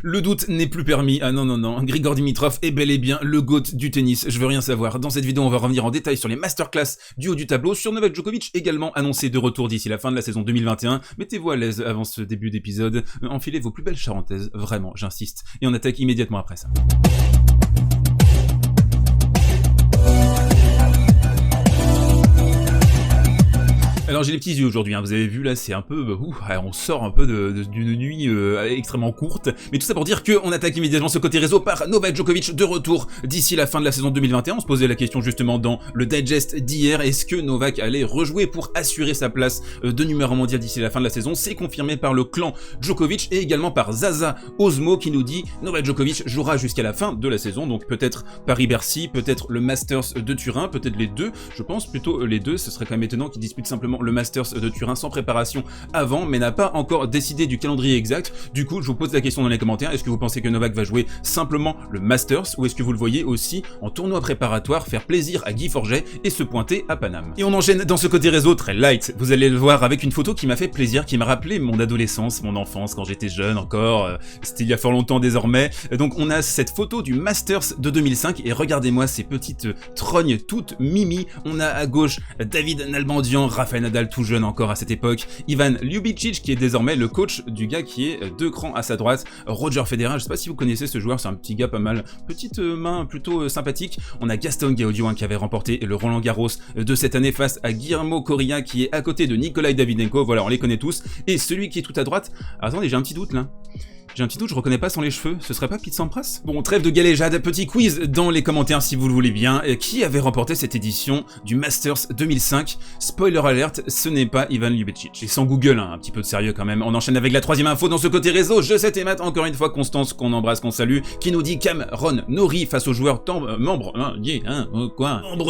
Le doute n'est plus permis, ah non non non, Grigor Dimitrov est bel et bien le GOAT du tennis, je veux rien savoir. Dans cette vidéo on va revenir en détail sur les masterclass du haut du tableau, sur Novak Djokovic également annoncé de retour d'ici la fin de la saison 2021. Mettez-vous à l'aise avant ce début d'épisode, enfilez vos plus belles charentaises, vraiment j'insiste, et on attaque immédiatement après ça. Alors j'ai les petits yeux aujourd'hui, hein. Vous avez vu là, c'est un peu, on sort un peu d'une nuit extrêmement courte, mais tout ça pour dire qu'on attaque immédiatement ce côté réseau par Novak Djokovic de retour d'ici la fin de la saison 2021. On se posait la question justement dans le digest d'hier, est-ce que Novak allait rejouer pour assurer sa place de numéro mondial d'ici la fin de la saison? C'est confirmé par le clan Djokovic et également par Zaza Osmo qui nous dit Novak Djokovic jouera jusqu'à la fin de la saison, donc peut-être Paris-Bercy, peut-être le Masters de Turin, peut-être les deux, je pense plutôt les deux, ce serait quand même étonnant qu'ils disputent simplement le Masters de Turin sans préparation avant, mais n'a pas encore décidé du calendrier exact. Du coup, je vous pose la question dans les commentaires, est-ce que vous pensez que Novak va jouer simplement le Masters, ou est-ce que vous le voyez aussi en tournoi préparatoire faire plaisir à Guy Forget et se pointer à Paname? Et on enchaîne dans ce côté réseau très light, vous allez le voir avec une photo qui m'a fait plaisir, qui m'a rappelé mon adolescence, mon enfance, quand j'étais jeune encore, c'était il y a fort longtemps désormais. Donc on a cette photo du Masters de 2005, et regardez-moi ces petites trognes toutes mimi. On a à gauche David Nalbandian, Rafael Nadal tout jeune encore à cette époque, Ivan Ljubicic qui est désormais le coach du gars qui est 2 crans à sa droite, Roger Federer, je sais pas si vous connaissez ce joueur, c'est un petit gars pas mal, petite main plutôt sympathique. On a Gaston Gaudio qui avait remporté le Roland Garros de cette année face à Guillermo Coria qui est à côté de Nikolai Davydenko, voilà on les connaît tous, et celui qui est tout à droite, attendez j'ai un petit doute là. J'ai un petit doute, je reconnais pas sans les cheveux, ce serait pas Pete Sampras? Bon, trêve de galéjade, petit quiz dans les commentaires si vous le voulez bien. Qui avait remporté cette édition du Masters 2005? Spoiler alert, ce n'est pas Ivan Ljubicic. Et sans Google, hein, un petit peu de sérieux quand même. On enchaîne avec la troisième info dans ce côté réseau. Je sais et Matt, encore une fois Constance, qu'on embrasse, qu'on salue, qui nous dit Cameron Norrie face aux joueurs membre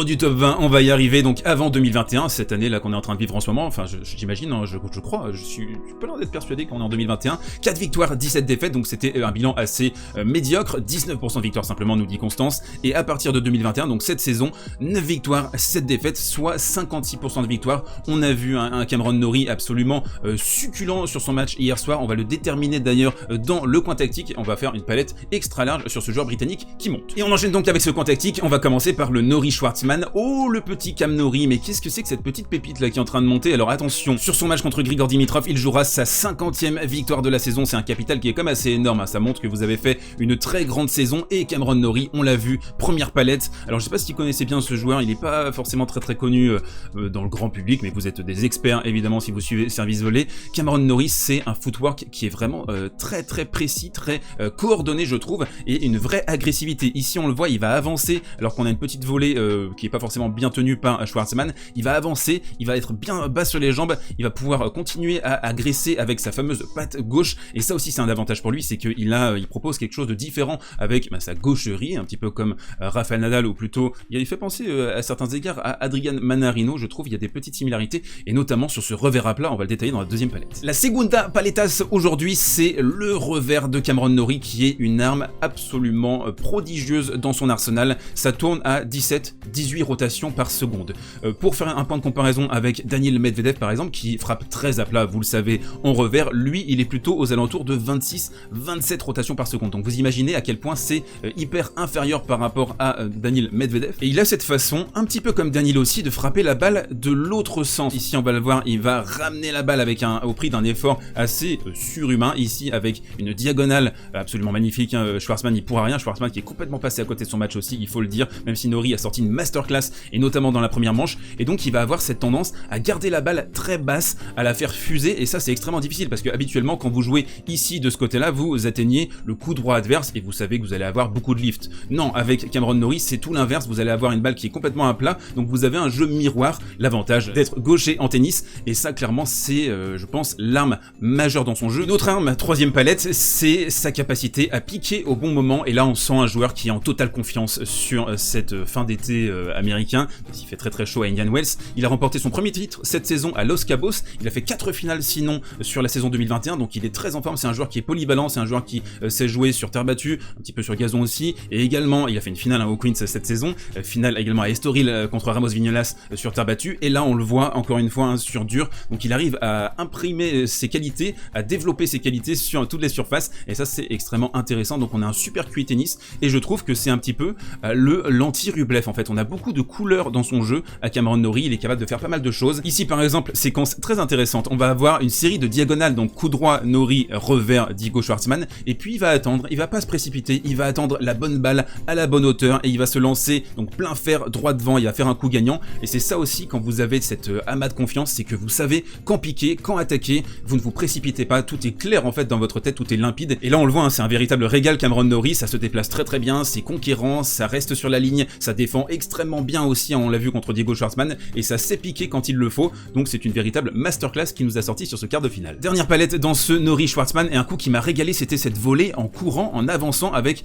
du top 20. On va y arriver donc avant 2021, cette année là qu'on est en train de vivre en ce moment. Enfin, j'imagine, hein, je crois, je suis pas loin d'être persuadé qu'on est en 2021. 4 victoires, 17 défaites, donc c'était un bilan assez médiocre, 19% de victoires simplement nous dit Constance, et à partir de 2021, donc cette saison, 9 victoires, 7 défaites, soit 56% de victoires. On a vu un Cameron Norrie absolument succulent sur son match hier soir, on va le déterminer d'ailleurs dans le coin tactique, on va faire une palette extra large sur ce joueur britannique qui monte. Et on enchaîne donc avec ce coin tactique, on va commencer par le Norrie Schwartzman. Oh le petit Cam Norrie, mais qu'est-ce que c'est que cette petite pépite là qui est en train de monter? Alors attention, sur son match contre Grigor Dimitrov, il jouera sa 50e victoire de la saison, c'est un capital qui est comme assez énorme, hein. Ça montre que vous avez fait une très grande saison, et Cameron Norrie, on l'a vu, première palette. Alors je sais pas si vous connaissez bien ce joueur, il est pas forcément très connu dans le grand public, mais vous êtes des experts évidemment si vous suivez Service Volé. Cameron Norrie, c'est un footwork qui est vraiment très précis, très coordonné je trouve, et une vraie agressivité. Ici on le voit, il va avancer alors qu'on a une petite volée qui est pas forcément bien tenue par Schwartzman, il va avancer, il va être bien bas sur les jambes, il va pouvoir continuer à agresser avec sa fameuse patte gauche, et ça aussi c'est un avantage pour lui, c'est qu'il propose quelque chose de différent avec sa gaucherie, un petit peu comme Rafael Nadal, ou plutôt il fait penser à certains égards à Adrian Manarino, je trouve il y a des petites similarités, et notamment sur ce revers à plat, on va le détailler dans la deuxième palette. La segunda paletas aujourd'hui, c'est le revers de Cameron Norrie qui est une arme absolument prodigieuse dans son arsenal, ça tourne à 17-18 rotations par seconde. Pour faire un point de comparaison avec Daniil Medvedev par exemple, qui frappe très à plat, vous le savez, en revers, lui il est plutôt aux alentours de 26-27 rotations par seconde. Donc vous imaginez à quel point c'est hyper inférieur par rapport à Daniil Medvedev. Et il a cette façon, un petit peu comme Daniil aussi, de frapper la balle de l'autre sens. Ici on va le voir, il va ramener la balle avec au prix d'un effort assez surhumain. Ici avec une diagonale absolument magnifique, hein. Schwartzman il pourra rien, Schwartzman qui est complètement passé à côté de son match aussi, il faut le dire, même si Norrie a sorti une masterclass, et notamment dans la première manche, et donc il va avoir cette tendance à garder la balle très basse, à la faire fuser, et ça c'est extrêmement difficile, parce que habituellement quand vous jouez ici de ce côté là, vous atteignez le coup droit adverse, et vous savez que vous allez avoir beaucoup de lift. Non, avec Cameron Norrie c'est tout l'inverse, vous allez avoir une balle qui est complètement à plat, donc vous avez un jeu miroir, l'avantage d'être gaucher en tennis, et ça clairement c'est je pense l'arme majeure dans son jeu. Une autre arme, troisième palette, c'est sa capacité à piquer au bon moment, et là on sent un joueur qui est en totale confiance sur cette fin d'été américain, parce qu'il fait très chaud à Indian Wells. Il a remporté son premier titre cette saison à Los Cabos, il a fait 4 finales sinon sur la saison 2021, donc il est très en forme, c'est un joueur qui est polyvalent, c'est un joueur qui sait jouer sur terre battue, un petit peu sur gazon aussi, et également il a fait une finale au Queens cette saison, finale également à Estoril contre Ramos Vignolas sur terre battue, et là on le voit encore une fois sur dur, donc il arrive à imprimer ses qualités, à développer ses qualités sur toutes les surfaces, et ça c'est extrêmement intéressant. Donc on a un super QI tennis, et je trouve que c'est un petit peu l'anti-Rublev en fait. On a beaucoup de couleurs dans son jeu à Cameron Norrie, il est capable de faire pas mal de choses. Ici par exemple, séquence très intéressante, on va avoir une série de diagonales, donc coup droit Norrie, revers Diego Schwartzmann, et puis il va attendre, il va pas se précipiter, il va attendre la bonne balle à la bonne hauteur, et il va se lancer donc plein fer droit devant, il va faire un coup gagnant. Et c'est ça aussi quand vous avez cette amas de confiance, c'est que vous savez quand piquer, quand attaquer, vous ne vous précipitez pas, tout est clair en fait dans votre tête, tout est limpide. Et là on le voit, hein, c'est un véritable régal Cameron Norrie, ça se déplace très bien, c'est conquérant, ça reste sur la ligne, ça défend extrêmement bien aussi, hein, on l'a vu contre Diego Schwartzmann, et ça sait piquer quand il le faut, donc c'est une véritable masterclass qui nous a sorti sur ce quart de finale. Dernière palette dans ce Norrie Schwartzmann, et un coup qui m'a régalé, c'était cette volée en courant, en avançant avec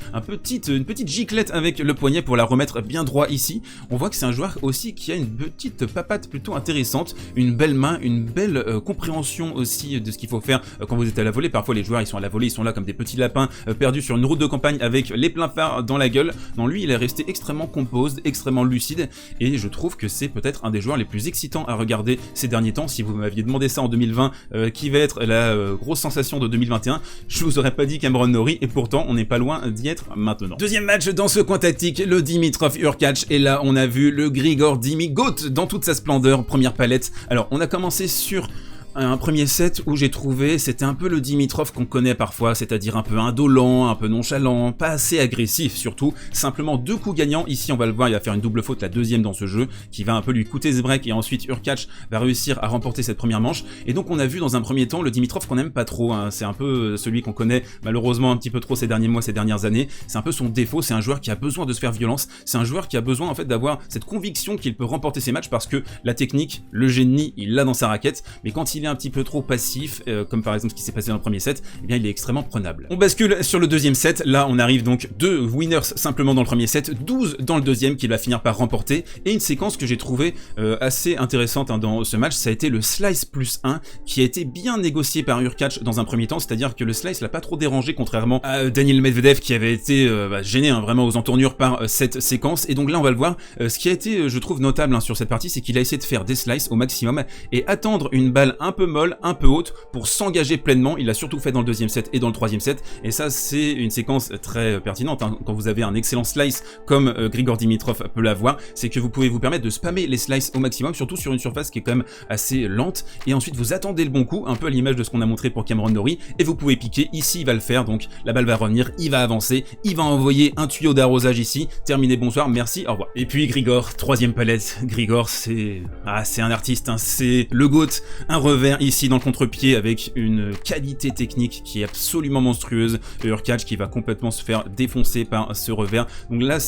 une petite giclette avec le poignet pour la remettre bien droit ici. On voit que c'est un joueur aussi qui a une petite papate plutôt intéressante, une belle main, une belle compréhension aussi de ce qu'il faut faire quand vous êtes à la volée. Parfois les joueurs ils sont à la volée, ils sont là comme des petits lapins perdus sur une route de campagne avec les pleins phares dans la gueule. Non, lui il est resté extrêmement composed, extrêmement lucide, et je trouve que c'est peut-être un des joueurs les plus excitants à regarder ces derniers temps. Si vous m'aviez demandé ça en 2020, qui va être la grosse sensation de 2021, je vous aurais pas dit Cameron Norrie, et pourtant on n'est pas loin d'y être maintenant. Deuxième match dans ce coin tactique, le Dimitrov Hurkacz, et là on a vu le Grigor Dimi GOAT dans toute sa splendeur, première palette. Alors on a commencé sur un premier set où j'ai trouvé c'était un peu le Dimitrov qu'on connaît parfois, c'est-à-dire un peu indolent, un peu nonchalant, pas assez agressif surtout, simplement deux coups gagnants. Ici on va le voir, il va faire une double faute, la deuxième dans ce jeu, qui va un peu lui coûter ce break, et ensuite Hurkacz va réussir à remporter cette première manche. Et donc on a vu dans un premier temps le Dimitrov qu'on aime pas trop, hein. C'est un peu celui qu'on connaît malheureusement un petit peu trop ces derniers mois, ces dernières années, c'est un peu son défaut, c'est un joueur qui a besoin de se faire violence, c'est un joueur qui a besoin en fait d'avoir cette conviction qu'il peut remporter ses matchs, parce que la technique, le génie, il l'a dans sa raquette, mais quand il est un petit peu trop passif, comme par exemple ce qui s'est passé dans le premier set, eh bien il est extrêmement prenable. On bascule sur le deuxième set, là on arrive donc 2 winners simplement dans le premier set, 12 dans le deuxième qu'il va finir par remporter, et une séquence que j'ai trouvé assez intéressante hein, dans ce match, ça a été le slice plus 1 qui a été bien négocié par Hurkacz dans un premier temps, c'est-à-dire que le slice l'a pas trop dérangé contrairement à Daniil Medvedev qui avait été gêné hein, vraiment aux entournures par cette séquence. Et donc là on va le voir, ce qui a été je trouve notable hein, sur cette partie, c'est qu'il a essayé de faire des slices au maximum et attendre une balle un peu molle, un peu haute pour s'engager pleinement. Il l'a surtout fait dans le deuxième set et dans le troisième set, et ça c'est une séquence très pertinente hein, quand vous avez un excellent slice comme Grigor Dimitrov peut l'avoir, c'est que vous pouvez vous permettre de spammer les slices au maximum, surtout sur une surface qui est quand même assez lente, et ensuite vous attendez le bon coup, un peu à l'image de ce qu'on a montré pour Cameron Norrie, et vous pouvez piquer. Ici il va le faire, donc la balle va revenir, il va avancer, il va envoyer un tuyau d'arrosage ici, terminé, bonsoir, merci, au revoir. Et puis Grigor, troisième palette, Grigor c'est un artiste, hein, c'est le GOAT, un revers ici dans le contre-pied avec une qualité technique qui est absolument monstrueuse. Hurkacz qui va complètement se faire défoncer par ce revers. Donc là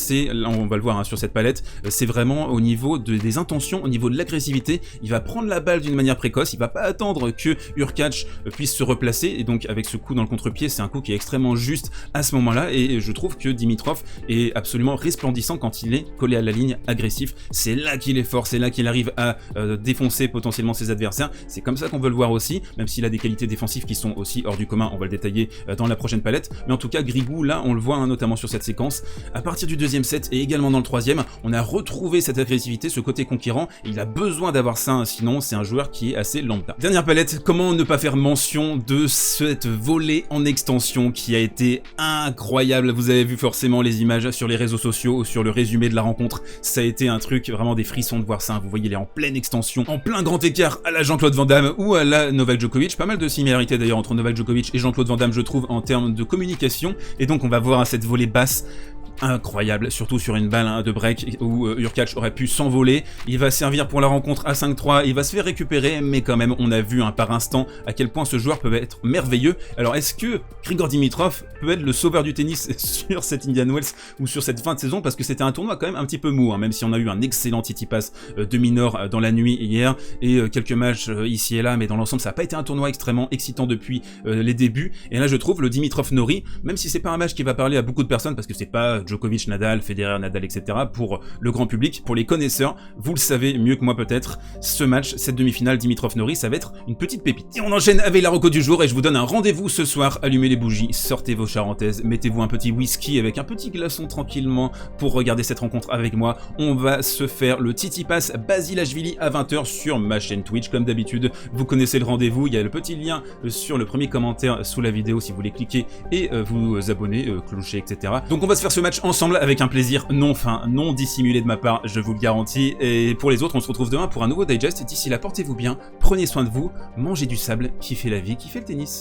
on va le voir hein, sur cette palette, c'est vraiment au niveau des intentions, au niveau de l'agressivité, il va prendre la balle d'une manière précoce, il va pas attendre que Hurkacz puisse se replacer, et donc avec ce coup dans le contre-pied, c'est un coup qui est extrêmement juste à ce moment-là, et je trouve que Dimitrov est absolument resplendissant quand il est collé à la ligne, agressif. C'est là qu'il est fort, c'est là qu'il arrive à défoncer potentiellement ses adversaires. C'est comme ça qu'on veut le voir aussi, même s'il a des qualités défensives qui sont aussi hors du commun, on va le détailler dans la prochaine palette. Mais en tout cas, Grigou, là, on le voit hein, notamment sur cette séquence. À partir du deuxième set et également dans le troisième, on a retrouvé cette agressivité, ce côté conquérant, et il a besoin d'avoir ça, hein, sinon c'est un joueur qui est assez lambda. Dernière palette, comment ne pas faire mention de cette volée en extension qui a été incroyable. Vous avez vu forcément les images sur les réseaux sociaux ou sur le résumé de la rencontre, ça a été un truc vraiment des frissons de voir ça. Vous voyez, il est en pleine extension, en plein grand écart à la Jean-Claude Van Damme ou à la Novak Djokovic. Pas mal de similarités d'ailleurs entre Novak Djokovic et Jean-Claude Van Damme, je trouve, en termes de communication. Et donc on va voir cette volée basse incroyable, surtout sur une balle de break où Hurkacz aurait pu s'envoler. Il va servir pour la rencontre à 5-3, il va se faire récupérer, mais quand même on a vu par instant à quel point ce joueur peut être merveilleux. Alors est-ce que Grigor Dimitrov peut être le sauveur du tennis sur cette Indian Wells ou sur cette fin de saison, parce que c'était un tournoi quand même un petit peu mou, hein, même si on a eu un excellent Tsitsipas de minor dans la nuit hier, et quelques matchs ici et là, mais dans l'ensemble ça n'a pas été un tournoi extrêmement excitant depuis les débuts. Et là je trouve le Dimitrov Norrie, même si c'est pas un match qui va parler à beaucoup de personnes, parce que c'est pas Djokovic, Nadal, Federer, Nadal, etc. Pour le grand public, pour les connaisseurs, vous le savez mieux que moi peut-être, ce match, cette demi-finale Dimitrov-Norrie, ça va être une petite pépite. Et on enchaîne avec la reco du jour et je vous donne un rendez-vous ce soir. Allumez les bougies, sortez vos charentaises, mettez-vous un petit whisky avec un petit glaçon tranquillement pour regarder cette rencontre avec moi. On va se faire le Tsitsipas Basilashvili à 20 h sur ma chaîne Twitch comme d'habitude. Vous connaissez le rendez-vous, il y a le petit lien sur le premier commentaire sous la vidéo si vous voulez cliquer et vous abonner, clocher, etc. Donc on va se faire ce match ensemble avec un plaisir non fin, non dissimulé de ma part, je vous le garantis. Et pour les autres, on se retrouve demain pour un nouveau digest. D'ici là, portez-vous bien, prenez soin de vous, mangez du sable, kiffez la vie, kiffez le tennis.